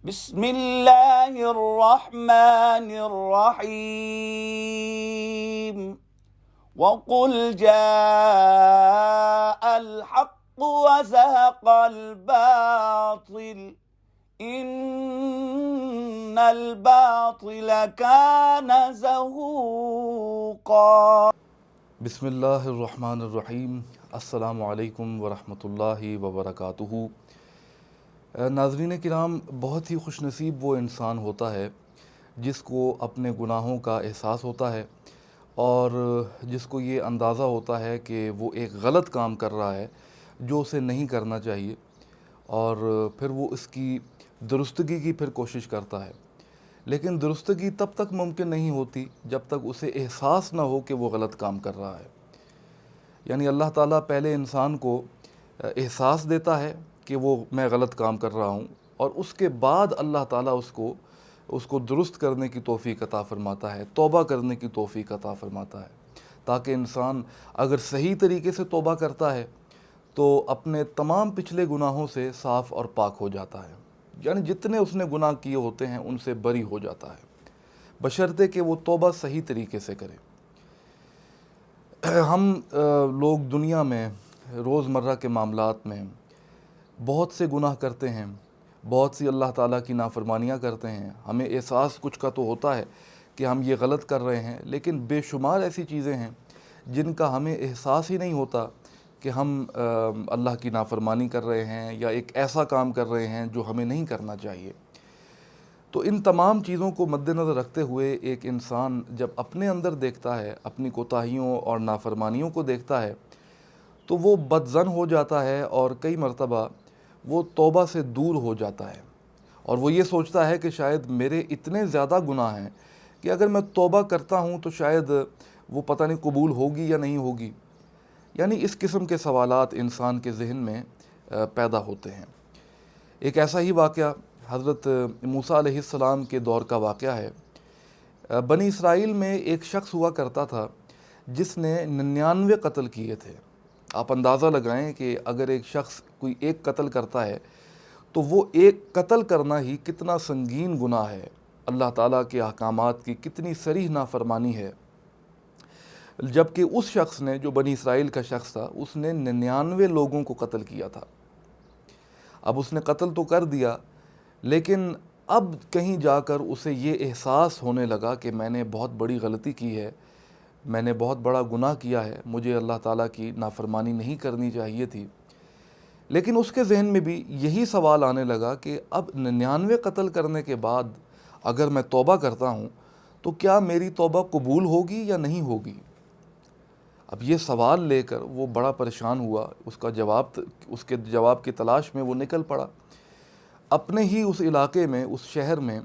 بسم اللہ الرحمن الرحیم وقل جاء الحق وزهق الباطل ان الباطل كان زهوقا۔ بسم اللہ الرحمن الرحیم۔ السلام علیکم ورحمۃ اللہ وبرکاتہ۔ ناظرین کرام، بہت ہی خوش نصیب وہ انسان ہوتا ہے جس کو اپنے گناہوں کا احساس ہوتا ہے اور جس کو یہ اندازہ ہوتا ہے کہ وہ ایک غلط کام کر رہا ہے جو اسے نہیں کرنا چاہیے، اور پھر وہ اس کی درستگی کی پھر کوشش کرتا ہے۔ لیکن درستگی تب تک ممکن نہیں ہوتی جب تک اسے احساس نہ ہو کہ وہ غلط کام کر رہا ہے۔ یعنی اللہ تعالیٰ پہلے انسان کو احساس دیتا ہے کہ وہ میں غلط کام کر رہا ہوں، اور اس کے بعد اللہ تعالیٰ اس کو درست کرنے کی توفیق عطا فرماتا ہے، توبہ کرنے کی توفیق عطا فرماتا ہے، تاکہ انسان اگر صحیح طریقے سے توبہ کرتا ہے تو اپنے تمام پچھلے گناہوں سے صاف اور پاک ہو جاتا ہے۔ یعنی جتنے اس نے گناہ کیے ہوتے ہیں ان سے بری ہو جاتا ہے، بشرطے کہ وہ توبہ صحیح طریقے سے کرے۔ ہم لوگ دنیا میں روزمرہ کے معاملات میں بہت سے گناہ کرتے ہیں، بہت سی اللہ تعالیٰ کی نافرمانیاں کرتے ہیں۔ ہمیں احساس کچھ کا تو ہوتا ہے کہ ہم یہ غلط کر رہے ہیں، لیکن بے شمار ایسی چیزیں ہیں جن کا ہمیں احساس ہی نہیں ہوتا کہ ہم اللہ کی نافرمانی کر رہے ہیں یا ایک ایسا کام کر رہے ہیں جو ہمیں نہیں کرنا چاہیے۔ تو ان تمام چیزوں کو مد نظر رکھتے ہوئے ایک انسان جب اپنے اندر دیکھتا ہے، اپنی کوتاہیوں اور نافرمانیوں کو دیکھتا ہے، تو وہ بدظن ہو جاتا ہے اور کئی مرتبہ وہ توبہ سے دور ہو جاتا ہے، اور وہ یہ سوچتا ہے کہ شاید میرے اتنے زیادہ گناہ ہیں کہ اگر میں توبہ کرتا ہوں تو شاید وہ پتہ نہیں قبول ہوگی یا نہیں ہوگی۔ یعنی اس قسم کے سوالات انسان کے ذہن میں پیدا ہوتے ہیں۔ ایک ایسا ہی واقعہ حضرت موسیٰ علیہ السلام کے دور کا واقعہ ہے۔ بنی اسرائیل میں ایک شخص ہوا کرتا تھا جس نے 99 قتل کیے تھے۔ آپ اندازہ لگائیں کہ اگر ایک شخص کوئی ایک قتل کرتا ہے تو وہ ایک قتل کرنا ہی کتنا سنگین گناہ ہے، اللہ تعالیٰ کے احکامات کی کتنی صریح نافرمانی ہے۔ جبکہ اس شخص نے، جو بنی اسرائیل کا شخص تھا، اس نے 99 لوگوں کو قتل کیا تھا۔ اب اس نے قتل تو کر دیا، لیکن اب کہیں جا کر اسے یہ احساس ہونے لگا کہ میں نے بہت بڑی غلطی کی ہے، میں نے بہت بڑا گناہ کیا ہے، مجھے اللہ تعالیٰ کی نافرمانی نہیں کرنی چاہیے تھی۔ لیکن اس کے ذہن میں بھی یہی سوال آنے لگا کہ اب 99 قتل کرنے کے بعد اگر میں توبہ کرتا ہوں تو کیا میری توبہ قبول ہوگی یا نہیں ہوگی؟ اب یہ سوال لے کر وہ بڑا پریشان ہوا، اس کے جواب کی تلاش میں وہ نکل پڑا۔ اپنے ہی اس علاقے میں، اس شہر میں،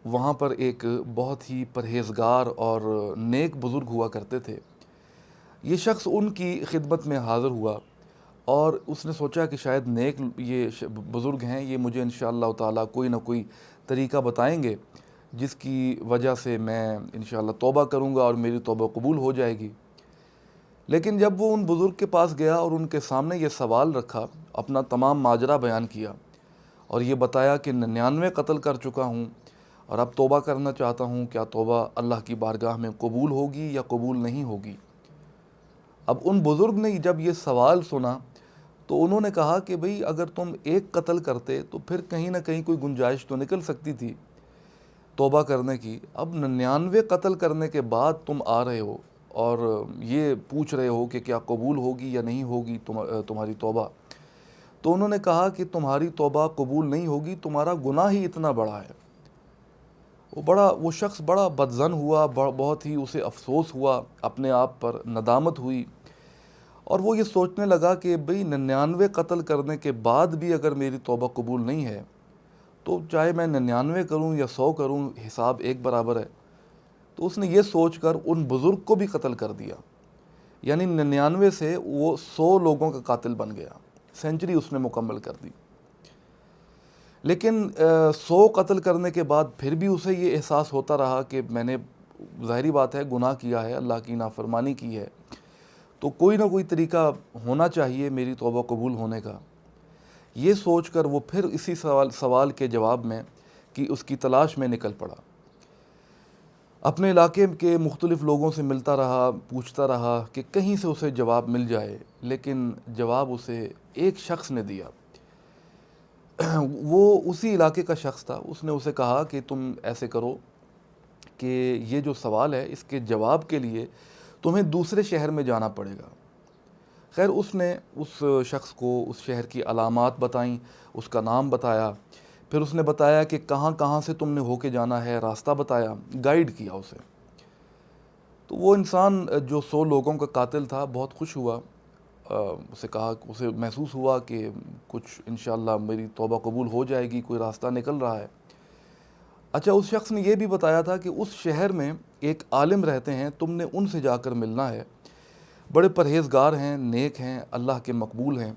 وہاں پر ایک بہت ہی پرہیزگار اور نیک بزرگ ہوا کرتے تھے۔ یہ شخص ان کی خدمت میں حاضر ہوا اور اس نے سوچا کہ شاید نیک یہ بزرگ ہیں، یہ مجھے انشاءاللہ تعالیٰ کوئی نہ کوئی طریقہ بتائیں گے جس کی وجہ سے میں انشاءاللہ توبہ کروں گا اور میری توبہ قبول ہو جائے گی۔ لیکن جب وہ ان بزرگ کے پاس گیا اور ان کے سامنے یہ سوال رکھا، اپنا تمام ماجرا بیان کیا اور یہ بتایا کہ 99 قتل کر چکا ہوں اور اب توبہ کرنا چاہتا ہوں، کیا توبہ اللہ کی بارگاہ میں قبول ہوگی یا قبول نہیں ہوگی؟ اب ان بزرگ نے جب یہ سوال سنا تو انہوں نے کہا کہ بھئی اگر تم ایک قتل کرتے تو پھر کہیں نہ کہیں کوئی گنجائش تو نکل سکتی تھی توبہ کرنے کی۔ اب 99 قتل کرنے کے بعد تم آ رہے ہو اور یہ پوچھ رہے ہو کہ کیا قبول ہوگی یا نہیں ہوگی تمہاری توبہ۔ تو انہوں نے کہا کہ تمہاری توبہ قبول نہیں ہوگی، تمہارا گناہ ہی اتنا بڑا ہے۔ وہ شخص بڑا بدظن ہوا، بہت ہی اسے افسوس ہوا، اپنے آپ پر ندامت ہوئی، اور وہ یہ سوچنے لگا کہ بھئی 99 قتل کرنے کے بعد بھی اگر میری توبہ قبول نہیں ہے تو چاہے میں 99 کروں یا 100 کروں، حساب ایک برابر ہے۔ تو اس نے یہ سوچ کر ان بزرگ کو بھی قتل کر دیا، یعنی 99 سے وہ 100 لوگوں کا قاتل بن گیا، سینچری اس نے مکمل کر دی۔ لیکن 100 قتل کرنے کے بعد پھر بھی اسے یہ احساس ہوتا رہا کہ میں نے ظاہری بات ہے گناہ کیا ہے، اللہ کی نافرمانی کی ہے، تو کوئی نہ کوئی طریقہ ہونا چاہیے میری توبہ قبول ہونے کا۔ یہ سوچ کر وہ پھر اسی سوال کے جواب میں اس کی تلاش میں نکل پڑا. اپنے علاقے کے مختلف لوگوں سے ملتا رہا, پوچھتا رہا کہ کہیں سے اسے جواب مل جائے, لیکن جواب اسے ایک شخص نے دیا. وہ اسی علاقے کا شخص تھا. اس نے اسے کہا کہ تم ایسے کرو کہ یہ جو سوال ہے اس کے جواب کے لیے تمہیں دوسرے شہر میں جانا پڑے گا. خیر اس نے اس شخص کو اس شہر کی علامات بتائیں, اس کا نام بتایا, پھر اس نے بتایا کہ کہاں کہاں سے تم نے ہو کے جانا ہے, راستہ بتایا, گائیڈ کیا اسے. تو وہ انسان جو 100 لوگوں کا قاتل تھا بہت خوش ہوا. اسے کہا, اسے محسوس ہوا کہ کچھ انشاءاللہ میری توبہ قبول ہو جائے گی, کوئی راستہ نکل رہا ہے. اچھا اس شخص نے یہ بھی بتایا تھا کہ اس شہر میں ایک عالم رہتے ہیں, تم نے ان سے جا کر ملنا ہے, بڑے پرہیزگار ہیں, نیک ہیں, اللہ کے مقبول ہیں,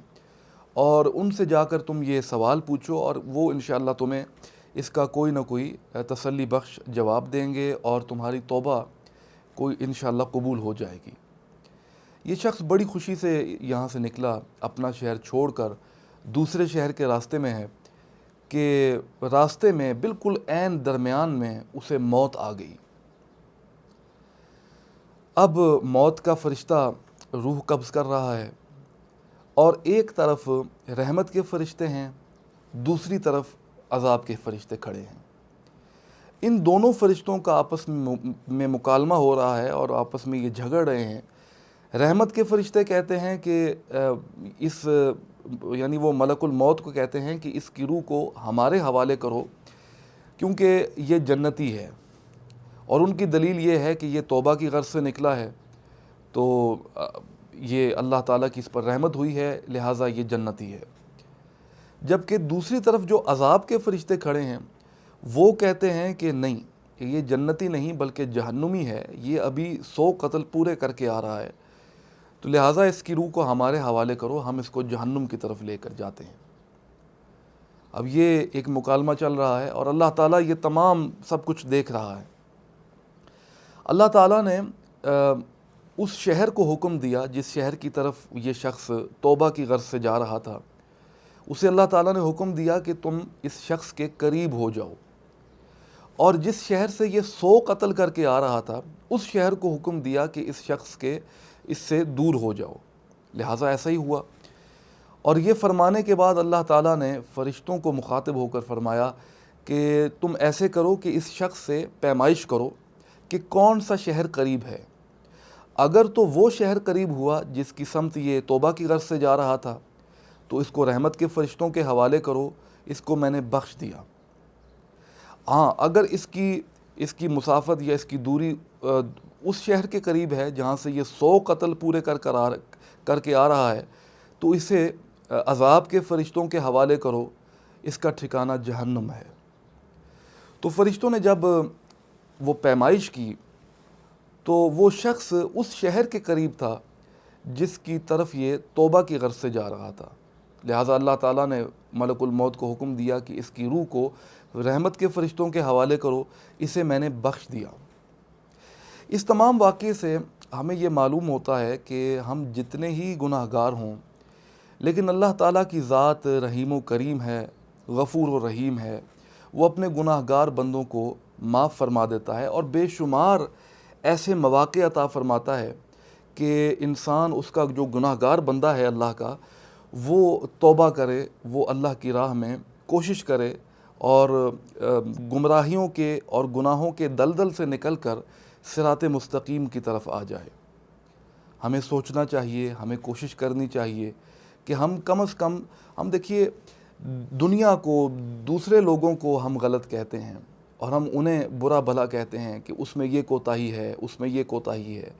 اور ان سے جا کر تم یہ سوال پوچھو اور وہ انشاءاللہ تمہیں اس کا کوئی نہ کوئی تسلی بخش جواب دیں گے اور تمہاری توبہ کوئی انشاءاللہ قبول ہو جائے گی. یہ شخص بڑی خوشی سے یہاں سے نکلا, اپنا شہر چھوڑ کر دوسرے شہر کے راستے میں ہے کہ راستے میں بالکل عین درمیان میں اسے موت آ گئی. اب موت کا فرشتہ روح قبض کر رہا ہے, اور ایک طرف رحمت کے فرشتے ہیں, دوسری طرف عذاب کے فرشتے کھڑے ہیں. ان دونوں فرشتوں کا آپس میں مکالمہ ہو رہا ہے اور آپس میں یہ جھگڑ رہے ہیں. رحمت کے فرشتے کہتے ہیں کہ یعنی وہ ملک الموت کو کہتے ہیں کہ اس کی روح کو ہمارے حوالے کرو کیونکہ یہ جنتی ہے, اور ان کی دلیل یہ ہے کہ یہ توبہ کی غرض سے نکلا ہے, تو یہ اللہ تعالیٰ کی اس پر رحمت ہوئی ہے, لہٰذا یہ جنتی ہے. جبکہ دوسری طرف جو عذاب کے فرشتے کھڑے ہیں وہ کہتے ہیں کہ نہیں, کہ یہ جنتی نہیں بلکہ جہنمی ہے, یہ ابھی 100 قتل پورے کر کے آ رہا ہے, تو لہٰذا اس کی روح کو ہمارے حوالے کرو, ہم اس کو جہنم کی طرف لے کر جاتے ہیں. اب یہ ایک مکالمہ چل رہا ہے اور اللہ تعالیٰ یہ تمام سب کچھ دیکھ رہا ہے. اللہ تعالیٰ نے اس شہر کو حکم دیا جس شہر کی طرف یہ شخص توبہ کی غرض سے جا رہا تھا, اسے اللہ تعالیٰ نے حکم دیا کہ تم اس شخص کے قریب ہو جاؤ, اور جس شہر سے یہ 100 قتل کر کے آ رہا تھا اس شہر کو حکم دیا کہ اس شخص کے اس سے دور ہو جاؤ. لہٰذا ایسا ہی ہوا. اور یہ فرمانے کے بعد اللہ تعالیٰ نے فرشتوں کو مخاطب ہو کر فرمایا کہ تم ایسے کرو کہ اس شخص سے پیمائش کرو کہ کون سا شہر قریب ہے. اگر تو وہ شہر قریب ہوا جس کی سمت یہ توبہ کی غرض سے جا رہا تھا تو اس کو رحمت کے فرشتوں کے حوالے کرو, اس کو میں نے بخش دیا. ہاں اگر اس کی مسافت یا اس کی دوری اس شہر کے قریب ہے جہاں سے یہ 100 قتل پورے کر کے آ رہا ہے, تو اسے عذاب کے فرشتوں کے حوالے کرو, اس کا ٹھکانہ جہنم ہے. تو فرشتوں نے جب وہ پیمائش کی تو وہ شخص اس شہر کے قریب تھا جس کی طرف یہ توبہ کی غرض سے جا رہا تھا. لہٰذا اللہ تعالیٰ نے ملک الموت کو حکم دیا کہ اس کی روح کو رحمت کے فرشتوں کے حوالے کرو, اسے میں نے بخش دیا. اس تمام واقعے سے ہمیں یہ معلوم ہوتا ہے کہ ہم جتنے ہی گناہ گار ہوں لیکن اللہ تعالیٰ کی ذات رحیم و کریم ہے, غفور و رحیم ہے. وہ اپنے گناہ گار بندوں کو معاف فرما دیتا ہے اور بے شمار ایسے مواقع عطا فرماتا ہے کہ انسان, اس کا جو گناہ گار بندہ ہے اللہ کا, وہ توبہ کرے, وہ اللہ کی راہ میں کوشش کرے اور گمراہیوں کے اور گناہوں کے دلدل سے نکل کر صراط مستقیم کی طرف آ جائے. ہمیں سوچنا چاہیے, ہمیں کوشش کرنی چاہیے کہ ہم کم از کم, ہم دیکھیے دنیا کو, دوسرے لوگوں کو ہم غلط کہتے ہیں اور ہم انہیں برا بھلا کہتے ہیں کہ اس میں یہ کوتاہی ہے, اس میں یہ کوتاہی ہے,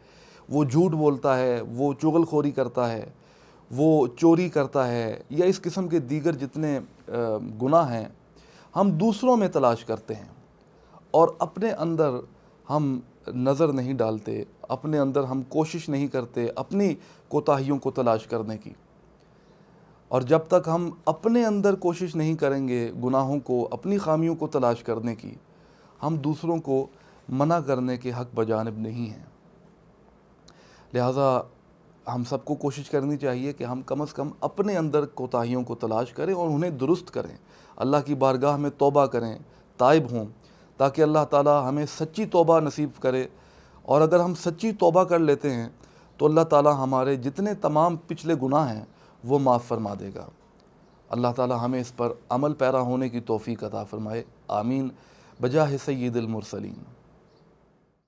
وہ جھوٹ بولتا ہے, وہ چغل خوری کرتا ہے, وہ چوری کرتا ہے, یا اس قسم کے دیگر جتنے گناہ ہیں ہم دوسروں میں تلاش کرتے ہیں اور اپنے اندر ہم نظر نہیں ڈالتے, اپنے اندر ہم کوشش نہیں کرتے اپنی کوتاہیوں کو تلاش کرنے کی. اور جب تک ہم اپنے اندر کوشش نہیں کریں گے گناہوں کو, اپنی خامیوں کو تلاش کرنے کی, ہم دوسروں کو منع کرنے کے حق بجانب نہیں ہیں. لہٰذا ہم سب کو کوشش کرنی چاہیے کہ ہم کم از کم اپنے اندر کوتاہیوں کو تلاش کریں اور انہیں درست کریں, اللہ کی بارگاہ میں توبہ کریں تائب ہوں، تاکہ اللہ تعالی ہمیں سچی توبہ نصیب کرے، اور اگر ہم سچی توبہ کر لیتے ہیں تو اللہ تعالی ہمارے جتنے تمام پچھلے گناہ ہیں وہ معاف فرما دے گا۔ اللہ تعالی ہمیں اس پر عمل پیرا ہونے کی توفیق عطا فرمائے، آمین، بجاہ سید المرسلین۔